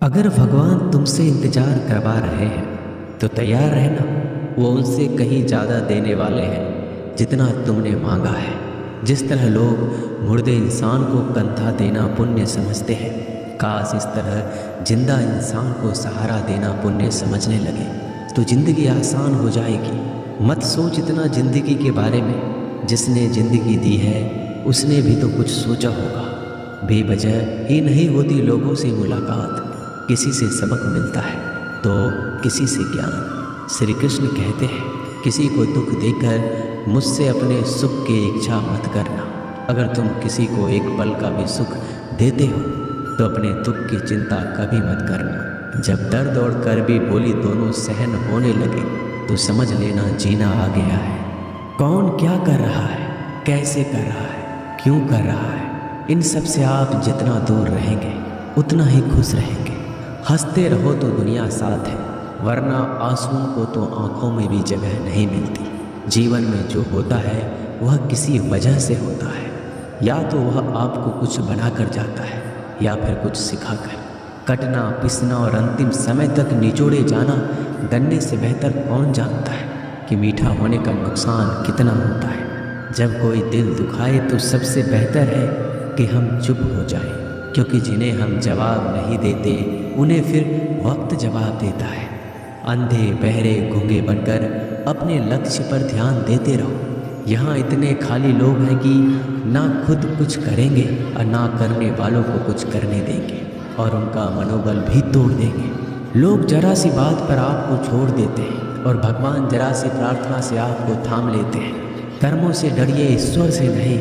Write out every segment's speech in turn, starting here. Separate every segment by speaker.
Speaker 1: अगर भगवान तुमसे इंतजार करवा रहे हैं तो तैयार रहना। वो उनसे कहीं ज़्यादा देने वाले हैं जितना तुमने मांगा है। जिस तरह लोग मुर्दे इंसान को कंधा देना पुण्य समझते हैं, काश इस तरह जिंदा इंसान को सहारा देना पुण्य समझने लगे तो ज़िंदगी आसान हो जाएगी। मत सोच इतना ज़िंदगी के बारे में, जिसने ज़िंदगी दी है उसने भी तो कुछ सोचा होगा। बेवजह ही नहीं होती लोगों से मुलाकात, किसी से सबक मिलता है तो किसी से ज्ञान। श्री कृष्ण कहते हैं, किसी को दुख देकर मुझसे अपने सुख की इच्छा मत करना। अगर तुम किसी को एक पल का भी सुख देते हो तो अपने दुख की चिंता कभी मत करना। जब दर्द और कर्बी बोली दोनों सहन होने लगे तो समझ लेना जीना आ गया है। कौन क्या कर रहा है, कैसे कर रहा है, क्यों कर रहा है, इन सब से आप जितना दूर रहेंगे उतना ही खुश रहेंगे। हंसते रहो तो दुनिया साथ है, वरना आंसुओं को तो आंखों में भी जगह नहीं मिलती। जीवन में जो होता है वह किसी वजह से होता है, या तो वह आपको कुछ बनाकर जाता है या फिर कुछ सिखाकर। कटना, पिसना और अंतिम समय तक निचोड़े जाना गन्ने से बेहतर कौन जानता है कि मीठा होने का नुकसान कितना होता है। जब कोई दिल दुखाए तो सबसे बेहतर है कि हम चुप हो जाएं, क्योंकि जिन्हें हम जवाब नहीं देते उन्हें फिर वक्त जवाब देता है। अंधे बहरे गूंगे बनकर अपने लक्ष्य पर ध्यान देते रहो। यहाँ इतने खाली लोग हैं कि ना खुद कुछ करेंगे और ना करने वालों को कुछ करने देंगे, और उनका मनोबल भी तोड़ देंगे। लोग जरा सी बात पर आपको छोड़ देते हैं और भगवान जरा सी प्रार्थना से आपको थाम लेते हैं। कर्मों से डरिए, ईश्वर से नहीं।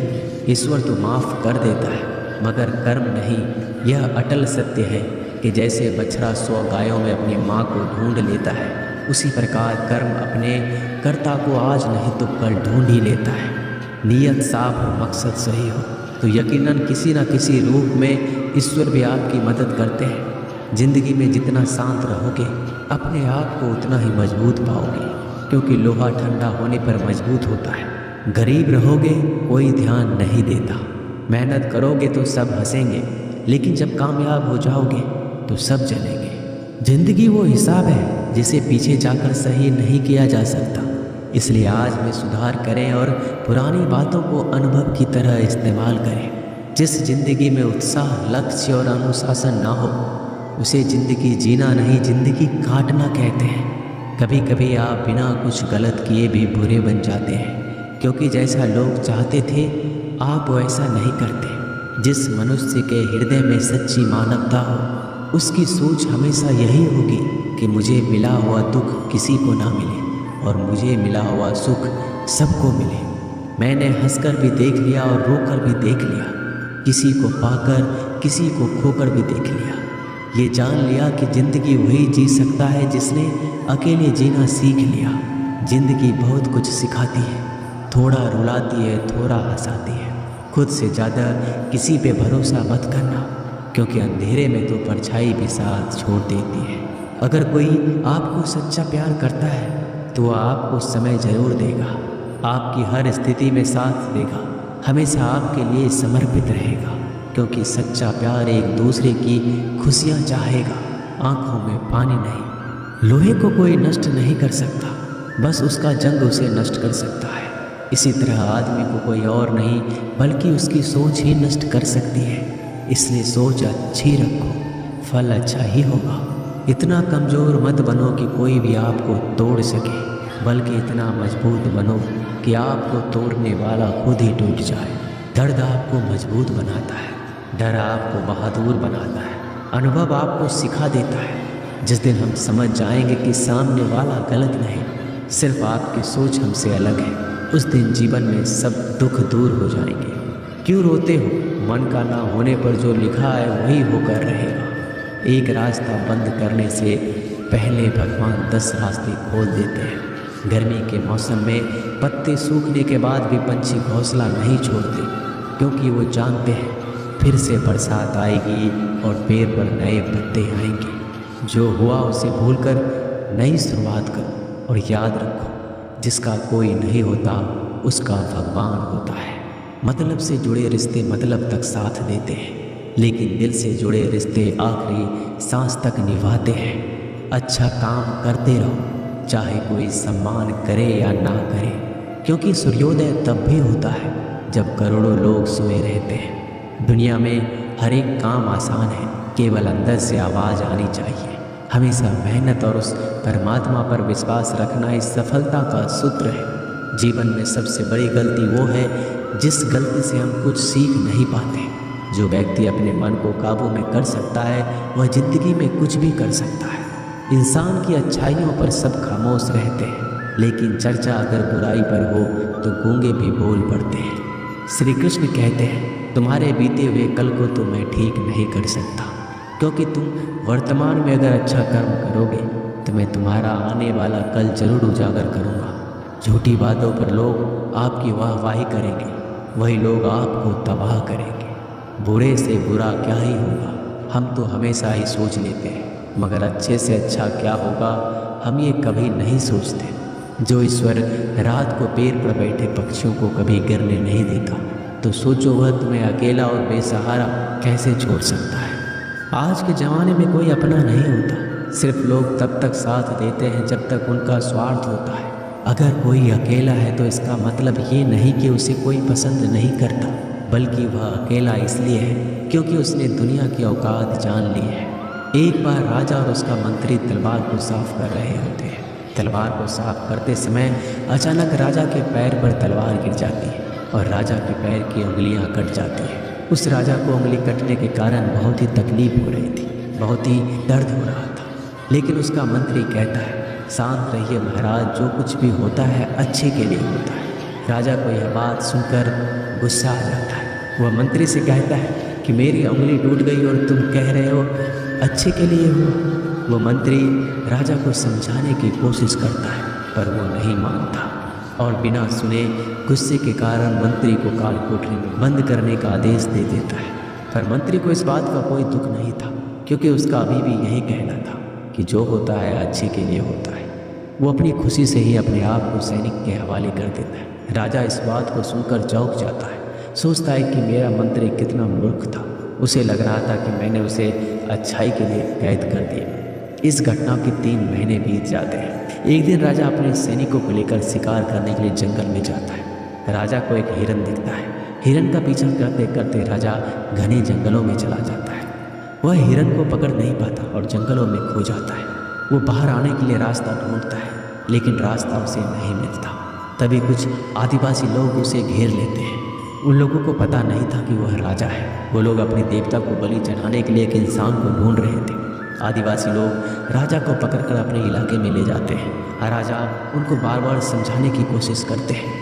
Speaker 1: ईश्वर तो माफ़ कर देता है मगर कर्म नहीं। यह अटल सत्य है कि जैसे बछड़ा 100 गायों में अपनी माँ को ढूंढ लेता है, उसी प्रकार कर्म अपने कर्ता को आज नहीं तो कल ढूंढ ही लेता है। नीयत साफ और मकसद सही हो तो यकीनन किसी न किसी रूप में ईश्वर भी आपकी मदद करते हैं। ज़िंदगी में जितना शांत रहोगे अपने आप को उतना ही मजबूत पाओगे, क्योंकि लोहा ठंडा होने पर मजबूत होता है। गरीब रहोगे कोई ध्यान नहीं देता, मेहनत करोगे तो सब हंसेंगे, लेकिन जब कामयाब हो जाओगे तो सब जलेंगे। जिंदगी वो हिसाब है जिसे पीछे जाकर सही नहीं किया जा सकता। इसलिए आज में सुधार करें और पुरानी बातों को अनुभव की तरह इस्तेमाल करें। जिस जिंदगी में उत्साह, लक्ष्य और अनुशासन ना हो उसे जिंदगी जीना नहीं, जिंदगी काटना कहते हैं। कभी कभी आप बिना कुछ गलत किए भी बुरे बन जाते हैं, क्योंकि जैसा लोग चाहते थे आप वैसा नहीं करते। जिस मनुष्य के हृदय में सच्ची मानवता हो उसकी सोच हमेशा यही होगी कि मुझे मिला हुआ दुख किसी को ना मिले और मुझे मिला हुआ सुख सबको मिले। मैंने हंसकर भी देख लिया और रोकर भी देख लिया, किसी को पाकर किसी को खोकर भी देख लिया। ये जान लिया कि ज़िंदगी वही जी सकता है जिसने अकेले जीना सीख लिया। ज़िंदगी बहुत कुछ सिखाती है, थोड़ा रुलाती है, थोड़ा हंसाती है। खुद से ज़्यादा किसी पे भरोसा मत करना, क्योंकि अंधेरे में तो परछाई भी साथ छोड़ देती है। अगर कोई आपको सच्चा प्यार करता है तो वह आपको समय ज़रूर देगा, आपकी हर स्थिति में साथ देगा, हमेशा आपके लिए समर्पित रहेगा। क्योंकि सच्चा प्यार एक दूसरे की खुशियाँ चाहेगा, आँखों में पानी नहीं। लोहे को कोई नष्ट नहीं कर सकता, बस उसका जंग उसे नष्ट कर सकता है। इसी तरह आदमी को कोई और नहीं बल्कि उसकी सोच ही नष्ट कर सकती है। इसलिए सोच अच्छी रखो, फल अच्छा ही होगा। इतना कमज़ोर मत बनो कि कोई भी आपको तोड़ सके, बल्कि इतना मजबूत बनो कि आपको तोड़ने वाला खुद ही टूट जाए। दर्द आपको मजबूत बनाता है, डर आपको बहादुर बनाता है, अनुभव आपको सिखा देता है। जिस दिन हम समझ जाएंगे कि सामने वाला गलत नहीं, सिर्फ आपकी सोच हमसे अलग है, उस दिन जीवन में सब दुख दूर हो जाएंगे। क्यों रोते हो? मन का ना होने पर जो लिखा है वही होकर रहेगा। एक रास्ता बंद करने से पहले भगवान 10 रास्ते खोल देते हैं। गर्मी के मौसम में पत्ते सूखने के बाद भी पंछी घोंसला नहीं छोड़ते, क्योंकि वो जानते हैं फिर से बरसात आएगी और पेड़ पर नए पत्ते आएंगे। जो हुआ उसे भूलकर नई शुरुआत करो और याद रखो, जिसका कोई नहीं होता उसका भगवान होता है। मतलब से जुड़े रिश्ते मतलब तक साथ देते हैं, लेकिन दिल से जुड़े रिश्ते आखिरी सांस तक निभाते हैं। अच्छा काम करते रहो, चाहे कोई सम्मान करे या ना करे, क्योंकि सूर्योदय तब भी होता है जब करोड़ों लोग सोए रहते हैं। दुनिया में हर एक काम आसान है, केवल अंदर से आवाज़ आनी चाहिए। हमेशा मेहनत और उस परमात्मा पर विश्वास रखना इस सफलता का सूत्र है। जीवन में सबसे बड़ी गलती वो है जिस गलती से हम कुछ सीख नहीं पाते। जो व्यक्ति अपने मन को काबू में कर सकता है वह जिंदगी में कुछ भी कर सकता है। इंसान की अच्छाइयों पर सब खामोश रहते हैं, लेकिन चर्चा अगर बुराई पर हो तो गूंगे भी बोल पड़ते हैं। श्री कृष्ण कहते हैं, तुम्हारे बीते हुए कल को तो मैं ठीक नहीं कर सकता, क्योंकि तुम वर्तमान में अगर अच्छा कर्म करोगे तो मैं तुम्हारा आने वाला कल जरूर उजागर करूँगा। झूठी बातों पर लोग आपकी वाहवाही करेंगे, वही लोग आपको तबाह करेंगे। बुरे से बुरा क्या ही होगा, हम तो हमेशा ही सोच लेते हैं, मगर अच्छे से अच्छा क्या होगा हम ये कभी नहीं सोचते। जो ईश्वर रात को पेड़ पर बैठे पक्षियों को कभी गिरने नहीं देता, तो सोचो वह तुम्हें अकेला और बेसहारा कैसे छोड़ सकता है। आज के ज़माने में कोई अपना नहीं होता, सिर्फ लोग तब तक साथ देते हैं जब तक उनका स्वार्थ होता है। अगर कोई अकेला है तो इसका मतलब ये नहीं कि उसे कोई पसंद नहीं करता, बल्कि वह अकेला इसलिए है क्योंकि उसने दुनिया की औकात जान ली है। एक बार राजा और उसका मंत्री तलवार को साफ कर रहे होते हैं। तलवार को साफ करते समय अचानक राजा के पैर पर तलवार गिर जाती है और राजा के पैर की उंगलियां कट जाती हैं। उस राजा को उंगली कटने के कारण बहुत ही तकलीफ हो रही थी, बहुत ही दर्द हो रहा था। लेकिन उसका मंत्री कहता है, शांत रहिए महाराज, जो कुछ भी होता है अच्छे के लिए होता है। राजा को यह बात सुनकर गुस्सा आ जाता है। वह मंत्री से कहता है कि मेरी उंगली टूट गई और तुम कह रहे हो अच्छे के लिए हुआ। वो मंत्री राजा को समझाने की कोशिश करता है, पर वो नहीं मानता और बिना सुने गुस्से के कारण मंत्री को कालकोठरी में बंद करने का आदेश दे देता है। पर मंत्री को इस बात का कोई दुख नहीं था, क्योंकि उसका अभी भी यही कहना था कि जो होता है अच्छे के लिए होता है। वो अपनी खुशी से ही अपने आप को सैनिक के हवाले कर देता है। राजा इस बात को सुनकर चौंक जाता है, सोचता है कि मेरा मंत्री कितना मूर्ख था। उसे लग रहा था कि मैंने उसे अच्छाई के लिए कैद कर दिया। इस घटना के 3 महीने बीत जाते हैं। एक दिन राजा अपने सैनिकों को लेकर शिकार करने के लिए जंगल में जाता है। राजा को एक हिरन दिखता है। हिरन का पीछा करते करते राजा घने जंगलों में चला जाता है। वह हिरन को पकड़ नहीं पाता और जंगलों में खो जाता है। वो बाहर आने के लिए रास्ता ढूंढता है, लेकिन रास्ता उसे नहीं मिलता। तभी कुछ आदिवासी लोग उसे घेर लेते हैं। उन लोगों को पता नहीं था कि वह राजा है। वो लोग अपने देवता को बलि चढ़ाने के लिए एक इंसान को ढूंढ रहे थे। आदिवासी लोग राजा को पकड़कर अपने इलाके में ले जाते हैं। राजा उनको बार बार समझाने की कोशिश करते हैं,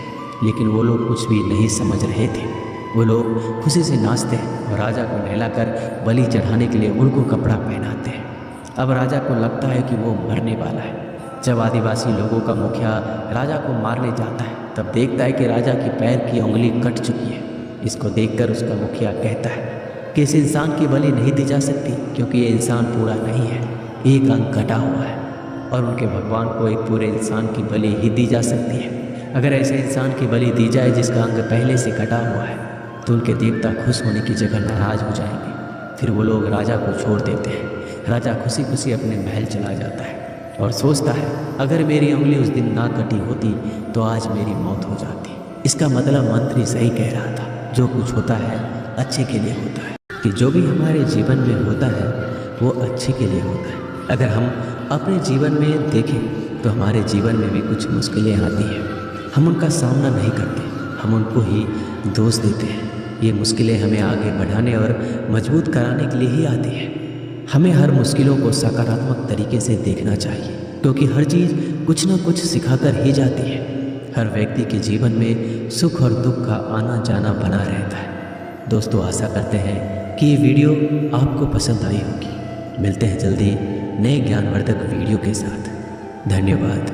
Speaker 1: लेकिन वो लोग कुछ भी नहीं समझ रहे थे। वो लोग खुशी से नाचते हैं और राजा को नहलाकर बलि चढ़ाने के लिए उनको कपड़ा पहनाते हैं। अब राजा को लगता है कि वो मरने वाला है। जब आदिवासी लोगों का मुखिया राजा को मारने जाता है, तब देखता है कि राजा की पैर की उंगली कट चुकी है। इसको देखकर उसका मुखिया कहता है कि इस इंसान की बलि नहीं दी जा सकती, क्योंकि ये इंसान पूरा नहीं है, एक अंग कटा हुआ है और उनके भगवान को एक पूरे इंसान की बलि ही दी जा सकती है। अगर ऐसे इंसान की बलि दी जाए जिसका अंग पहले से कटा हुआ है, तो उनके देवता खुश होने की जगह नाराज हो जाएंगे। फिर वो लोग राजा को छोड़ देते हैं। राजा खुशी खुशी अपने महल चला जाता है और सोचता है, अगर मेरी उंगली उस दिन ना कटी होती तो आज मेरी मौत हो जाती। इसका मतलब मंत्री सही कह रहा था, जो कुछ होता है अच्छे के लिए होता है, कि जो भी हमारे जीवन में होता है वो अच्छे के लिए होता है। अगर हम अपने जीवन में देखें तो हमारे जीवन में भी कुछ मुश्किलें आती हैं, हम उनका सामना नहीं करते, हम उनको ही दोष देते हैं। ये मुश्किलें हमें आगे बढ़ाने और मजबूत कराने के लिए ही आती हैं। हमें हर मुश्किलों को सकारात्मक तरीके से देखना चाहिए, क्योंकि हर चीज़ कुछ न कुछ सिखाकर ही जाती है। हर व्यक्ति के जीवन में सुख और दुख का आना जाना बना रहता है। दोस्तों, आशा करते हैं कि ये वीडियो आपको पसंद आई होगी। मिलते हैं जल्दी नए ज्ञानवर्धक वीडियो के साथ। धन्यवाद।